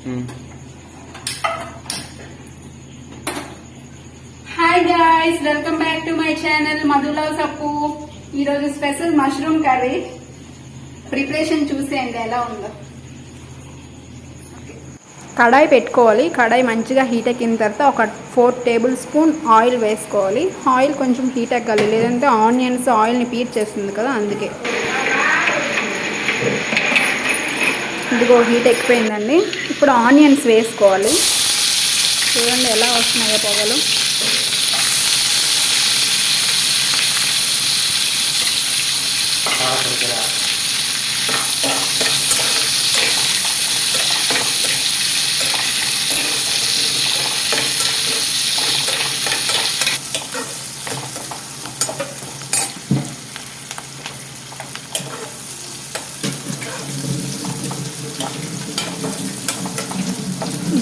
Hi guys, welcome back to my channel మధులా సప్పు. ఈరోజు స్పెషల్ మష్రూమ్ కర్రీ ప్రిపరేషన్ చూసేయండి ఎలా ఉందో. కడాయి పెట్టుకోవాలి. కడాయి మంచిగా హీట్ ఎక్కిన తర్వాత ఒక 4 టేబుల్ స్పూన్ ఆయిల్ వేసుకోవాలి. ఆయిల్ కొంచెం హీట్ ఎక్కాలి, లేదంటే ఆనియన్స్ ఆయిల్ని పీట్ చేస్తుంది కదా, అందుకే. ఇదిగో హీట్ ఎక్కిపోయిందండి. ఇప్పుడు ఆనియన్స్ వేసుకోవాలి. చూడండి ఎలా వస్తున్నాయో పొగలు.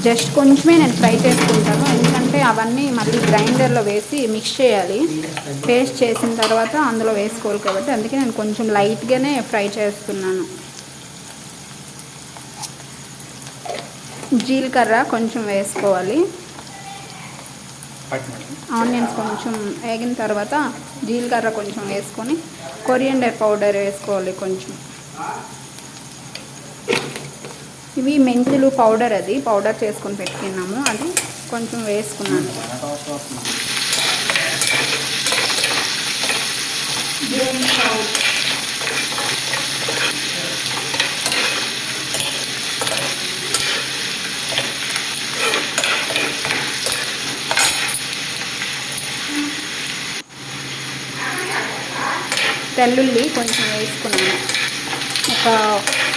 జస్ట్ కొంచెమే నేను ఫ్రై చేసుకుంటాను, ఎందుకంటే అవన్నీ మళ్ళీ గ్రైండర్లో వేసి మిక్స్ చేయాలి. పేస్ట్ చేసిన తర్వాత అందులో వేసుకోవాలి కాబట్టి అందుకే నేను కొంచెం లైట్గానే ఫ్రై చేస్తున్నాను. జీలకర్ర కొంచెం వేసుకోవాలి. ఆనియన్స్ కొంచెం వేగిన తర్వాత జీలకర్ర కొంచెం వేసుకొని కొరియండర్ పౌడర్ వేసుకోవాలి కొంచెం. ఇవి మెంతులు పౌడర్, అది పౌడర్ చేసుకొని పెట్టుకున్నాము, అది కొంచెం వేసుకున్నాను. తెల్లుల్లి కొంచెం వేసుకున్నాను, ఒక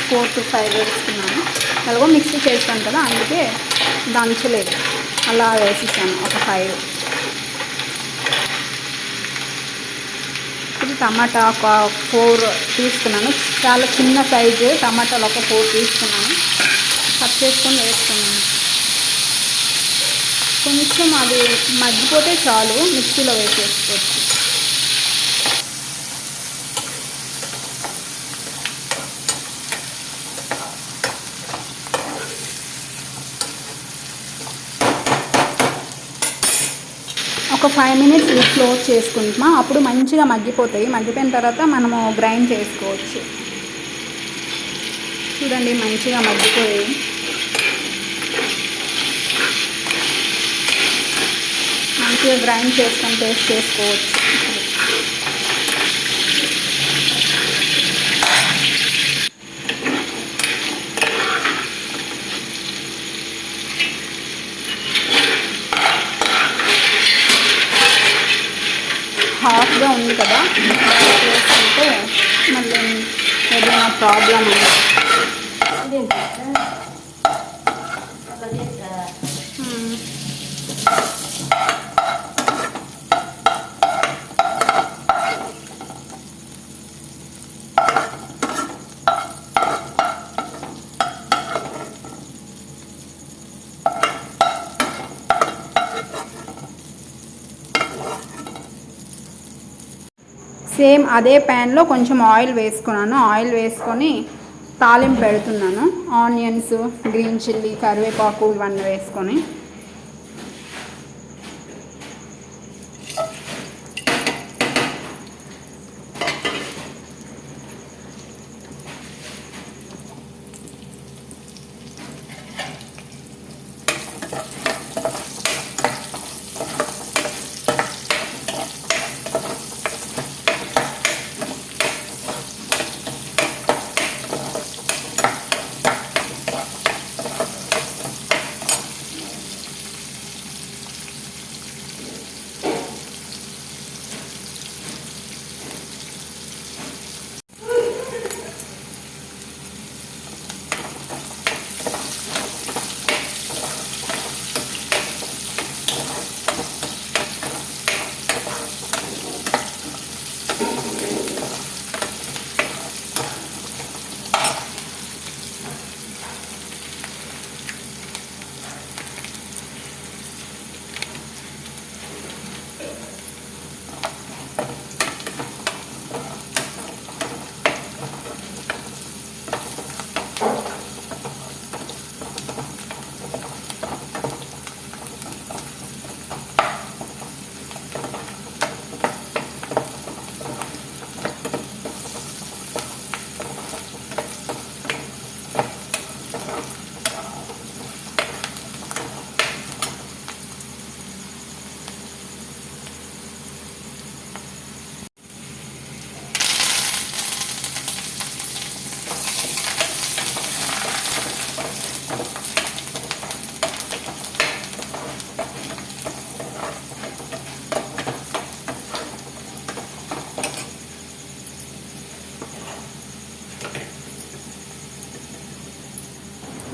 4 to 5 వేసుకున్నాను. అలాగో మిక్సీ చేస్తాను కదా, అందుకే దంచలేదు, అలా వేసేసాను ఒక 5. ఇది టమాటా ఒక 4 తీసుకున్నాను. చాలా చిన్న సైజు టమాటాలు ఒక 4 తీసుకున్నాను. కట్ చేసుకొని వేసుకున్నాను. కొంచెం అది మగ్గిపోతే చాలు, మిక్సీలో వేసేసుకోవచ్చు. ఒక 5 minutes క్లోజ్ చేసుకుంటున్నాం, అప్పుడు మంచిగా మగ్గిపోతాయి. మగ్గిపోయిన తర్వాత మనము గ్రైండ్ చేసుకోవచ్చు. చూడండి మంచిగా మగ్గిపోయాయి. మంచిగా గ్రైండ్ చేసుకొని పేస్ట్ చేసుకోవచ్చు. హాఫ్గా ఉంది కదా, చేసుకుంటే మళ్ళీ ఏదైనా ప్రాబ్లం ఉంది. సేమ్ అదే ప్యాన్లో కొంచెం ఆయిల్ వేసుకున్నాను. ఆయిల్ వేసుకొని తాలింపు పెడుతున్నాను. ఆనియన్స్, గ్రీన్ చిల్లీ, కరివేపాకు ఇవన్నీ వేసుకొని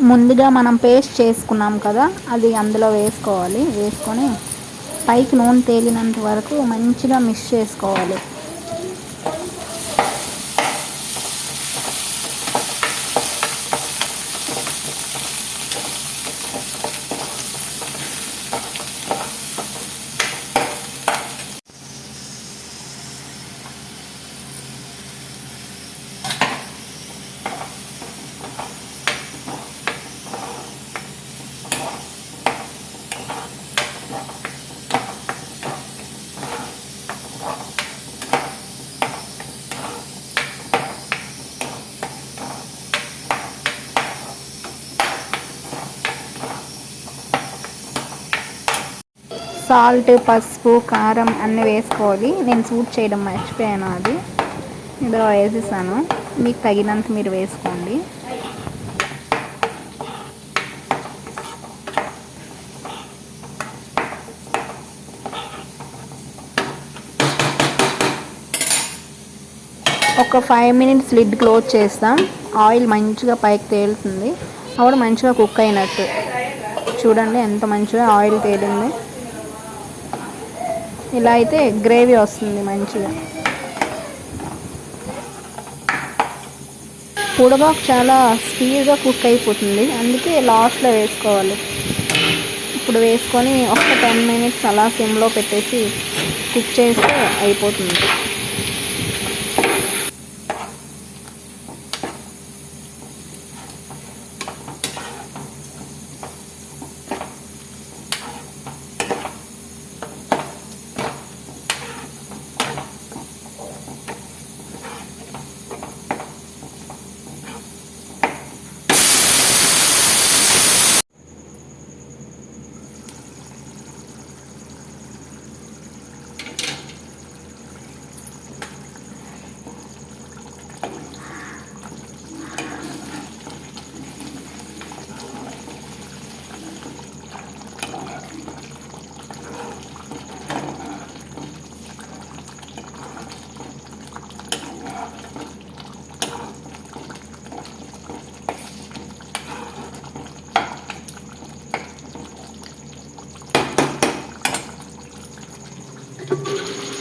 ముందుగా మనం పేస్ట్ చేసుకున్నాం కదా, అది అందులో వేసుకోవాలి. వేసుకొని పైకి నూనె తేలినంత వరకు మంచిగా మిక్స్ చేసుకోవాలి. సాల్ట్, పసుపు, కారం అన్నీ వేసుకోవాలి. నేను సూట్ చేయడం మర్చిపోయాను, అది ఇందులో వేసేసాను. మీకు తగినంత మీరు వేసుకోండి. ఒక 5 మినిట్స్ లిడ్ క్లోజ్ చేస్తాం. ఆయిల్ మంచిగా పైకి తేలుతుంది, అప్పుడు మంచిగా కుక్ అయినట్టు. చూడండి ఎంత మంచిగా ఆయిల్ తేలింది. ఇలా అయితే గ్రేవీ వస్తుంది మంచిగా. పొడవాకు చాలా స్పీడ్గా కుక్ అయిపోతుంది, అందుకే లాస్ట్లో వేసుకోవాలి. ఇప్పుడు వేసుకొని ఒక 10 మినిట్స్ అలా సిమ్లో పెట్టేసి కుక్ చేస్తే అయిపోతుంది.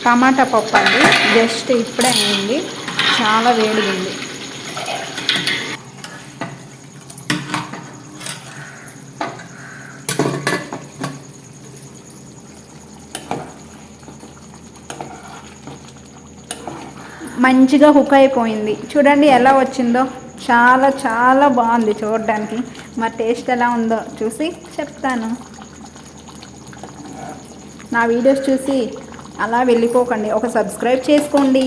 టమాటా పప్పు అండి, జస్ట్ ఇప్పుడే అయింది, చాలా వేడిగా ఉంది. మంచిగా కుక్ అయిపోయింది. చూడండి ఎలా వచ్చిందో, చాలా చాలా బాగుంది చూడడానికి. మరి టేస్ట్ ఎలా ఉందో చూసి చెప్తాను. నా వీడియోస్ చూసి అలా వెళ్ళిపోకండి, ఒక సబ్స్క్రైబ్ చేసుకోండి.